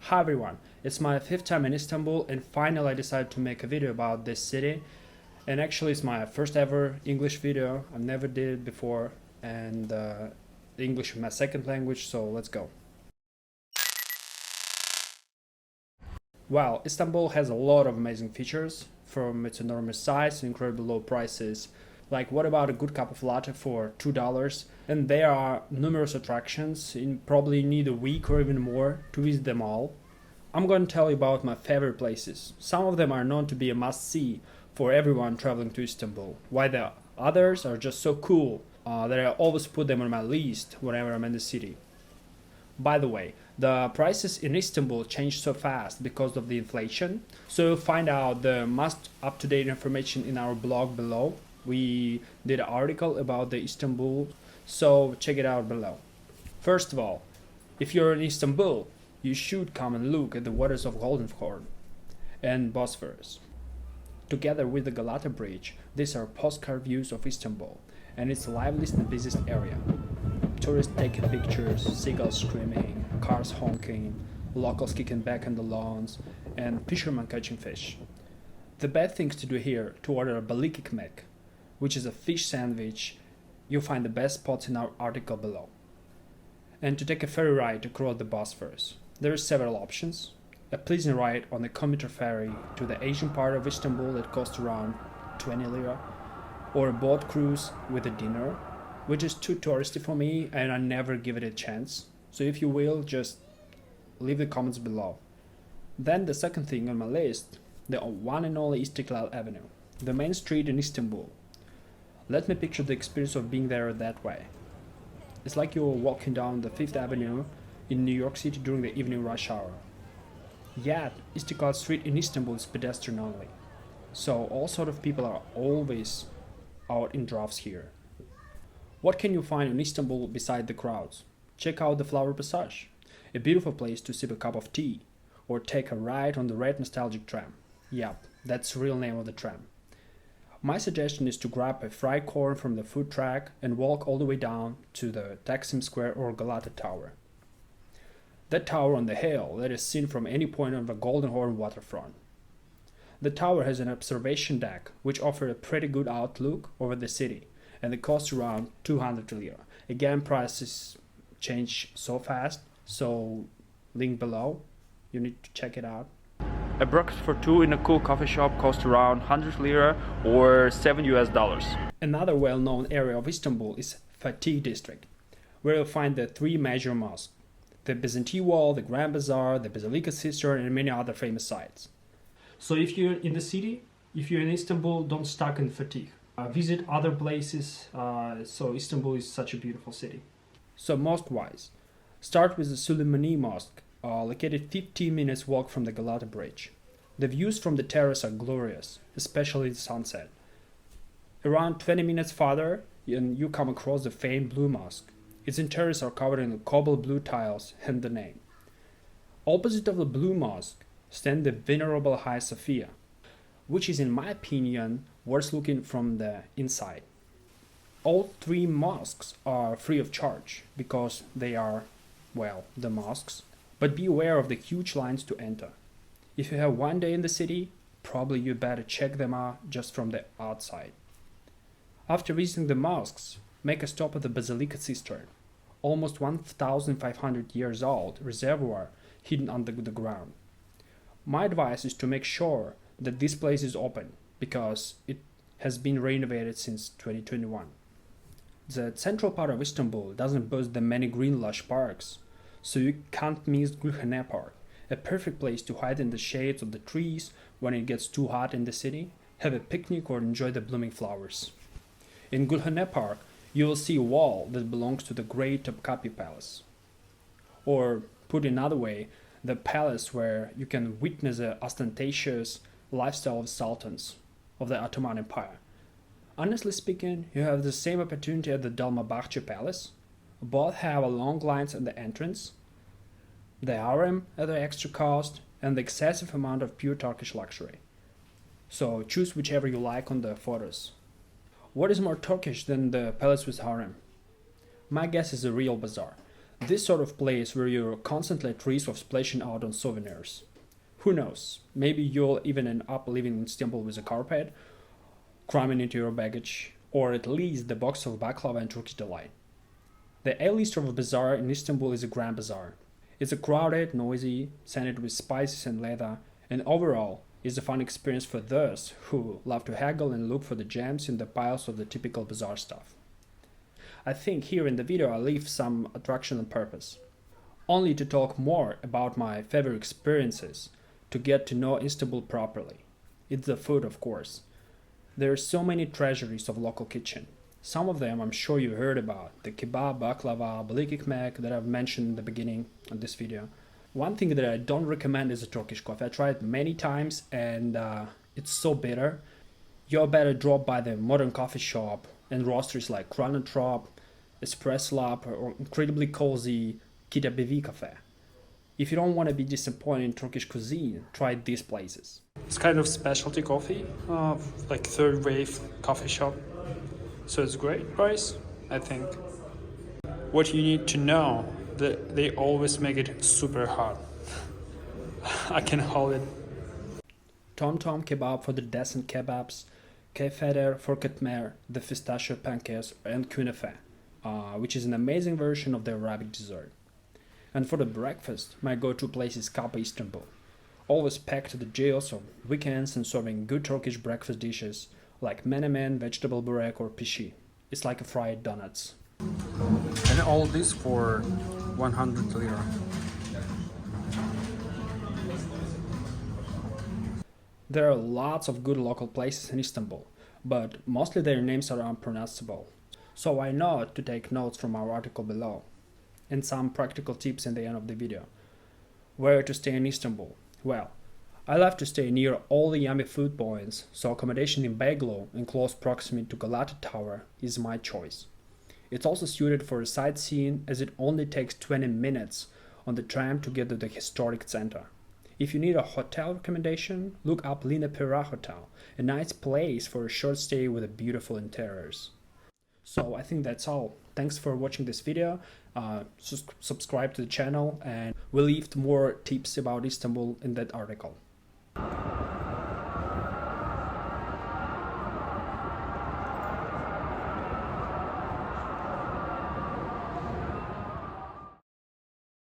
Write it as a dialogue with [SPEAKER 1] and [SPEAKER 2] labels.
[SPEAKER 1] Hi everyone, it's my 5th time in Istanbul and finally I decided to make a video about this city. And actually it's my first ever English video. I never did it before and English is my second language, so let's go. Well, Istanbul has a lot of amazing features, from its enormous size to incredibly low prices. Like, what about a good cup of latte for $2? And there are numerous attractions, you probably need a week or even more to visit them all. I'm going to tell you about my favorite places. Some of them are known to be a must-see for everyone traveling to Istanbul, while the others are just so cool that I always put them on my list whenever I'm in the city. By the way, the prices in Istanbul change so fast because of the inflation, so you'll find out the most up-to-date information in our blog below. We did an article about the Istanbul, so check it out below. First of all, if you're in Istanbul, you should come and look at the waters of Golden Horn and Bosphorus. Together with the Galata bridge, these are postcard views of Istanbul, and it's the liveliest and busiest area. Tourists taking pictures, seagulls screaming, cars honking, locals kicking back on the lawns, and fishermen catching fish. The best things to do here to order a balik ekmek, which is a fish sandwich. You'll find the best spots in our article below. And to take a ferry ride across the Bosphorus. There are several options. A pleasant ride on the commuter ferry to the Asian part of Istanbul that costs around 20 lira, or a boat cruise with a dinner, which is too touristy for me and I never give it a chance. So if you will, just leave the comments below. Then the second thing on my list, the one and only Istiklal Avenue, the main street in Istanbul. Let me picture the experience of being there that way. It's like you're walking down the 5th Avenue in New York City during the evening rush hour. Yet, Istiklal Street in Istanbul is pedestrian only, so all sort of people are always out in drafts here. What can you find in Istanbul beside the crowds? Check out the Flower Passage, a beautiful place to sip a cup of tea, or take a ride on the red nostalgic tram. Yep, that's the real name of the tram. My suggestion is to grab a fried corn from the food truck and walk all the way down to the Taksim Square or Galata Tower. That tower on the hill that is seen from any point on the Golden Horn waterfront. The tower has an observation deck which offers a pretty good outlook over the city, and it costs around 200 lira. Again, prices change so fast, so link below, you need to check it out. A breakfast for two in a cool coffee shop costs around 100 lira or $7 US. Another well-known area of Istanbul is Fatih district, where you'll find the three major mosques, the Byzantine Wall, the Grand Bazaar, the Basilica Cistern, and many other famous sites. So if you're in the city, if you're in Istanbul, don't stuck in Fatih. Visit other places, so Istanbul is such a beautiful city. So mosque-wise, start with the Süleymaniye Mosque, located 15 minutes walk from the Galata bridge. The views from the terrace are glorious, especially the sunset. Around 20 minutes farther, you come across the famed Blue Mosque. Its interiors are covered in cobalt blue tiles, hence the name. Opposite of the Blue Mosque stand the venerable Hagia Sophia, which is in my opinion worth looking from the inside. All three mosques are free of charge because they are, well, the mosques, but be aware of the huge lines to enter. If you have one day in the city, probably you better check them out just from the outside. After visiting the mosques, make a stop at the Basilica Cistern, almost 1,500 years old reservoir hidden under the ground. My advice is to make sure that this place is open because it has been renovated since 2021. The central part of Istanbul doesn't boast the many green lush parks, so you can't miss Golden Park, a perfect place to hide in the shades of the trees when it gets too hot in the city, have a picnic or enjoy the blooming flowers. In Golden Park, you will see a wall that belongs to the Great Topkapi Palace. Or, put another way, the palace where you can witness the ostentatious lifestyle of sultans of the Ottoman Empire. Honestly speaking, you have the same opportunity at the Dolmabahce Palace. Both have a long lines at the entrance, the harem at the extra cost, and the excessive amount of pure Turkish luxury. So choose whichever you like on the photos. What is more Turkish than the palace with harem? My guess is a real bazaar. This sort of place where you're constantly at risk of splashing out on souvenirs. Who knows, maybe you'll even end up living in Istanbul with a carpet, cramming into your baggage, or at least the box of baklava and Turkish delight. The A-lister of a bazaar in Istanbul is a grand bazaar. It's a crowded, noisy, scented with spices and leather, and overall is a fun experience for those who love to haggle and look for the gems in the piles of the typical bazaar stuff. I think here in the video I leave some attraction on purpose, only to talk more about my favorite experiences, to get to know Istanbul properly. It's the food, of course. There are so many treasuries of local kitchen. Some of them I'm sure you heard about, the kebab, baklava, balik, ekmek that I've mentioned in the beginning of this video. One thing that I don't recommend is a Turkish coffee. I tried it many times and it's so bitter. You're better drop by the modern coffee shop and roasteries like Trop, Espresso Lab, or incredibly cozy Kita BV Cafe. If you don't want to be disappointed in Turkish cuisine, try these places. It's kind of specialty coffee, like third wave coffee shop. So it's great price, I think. What you need to know, that they always make it super hot. I can hold it. Tom Tom kebab for the decent kebabs, kefeder for katmer, the pistachio pancakes, and kunefe, which is an amazing version of the Arabic dessert. And for the breakfast, my go-to place is Kappa Istanbul. Always packed to the jails on weekends and serving good Turkish breakfast dishes like menemen, vegetable burek, or pishi. It's like a fried donuts. And all this for 100 lira. There are lots of good local places in Istanbul, but mostly their names are unpronounceable. So I know to take notes from our article below, and some practical tips in the end of the video. Where to stay in Istanbul? Well, I love to stay near all the yummy food points, so accommodation in Beyoğlu in close proximity to Galata Tower is my choice. It's also suited for sightseeing as it only takes 20 minutes on the tram to get to the historic center. If you need a hotel recommendation, look up Lina Pera Hotel, a nice place for a short stay with beautiful interiors. So I think that's all. Thanks for watching this video. Subscribe to the channel and we'll leave more tips about Istanbul in that article.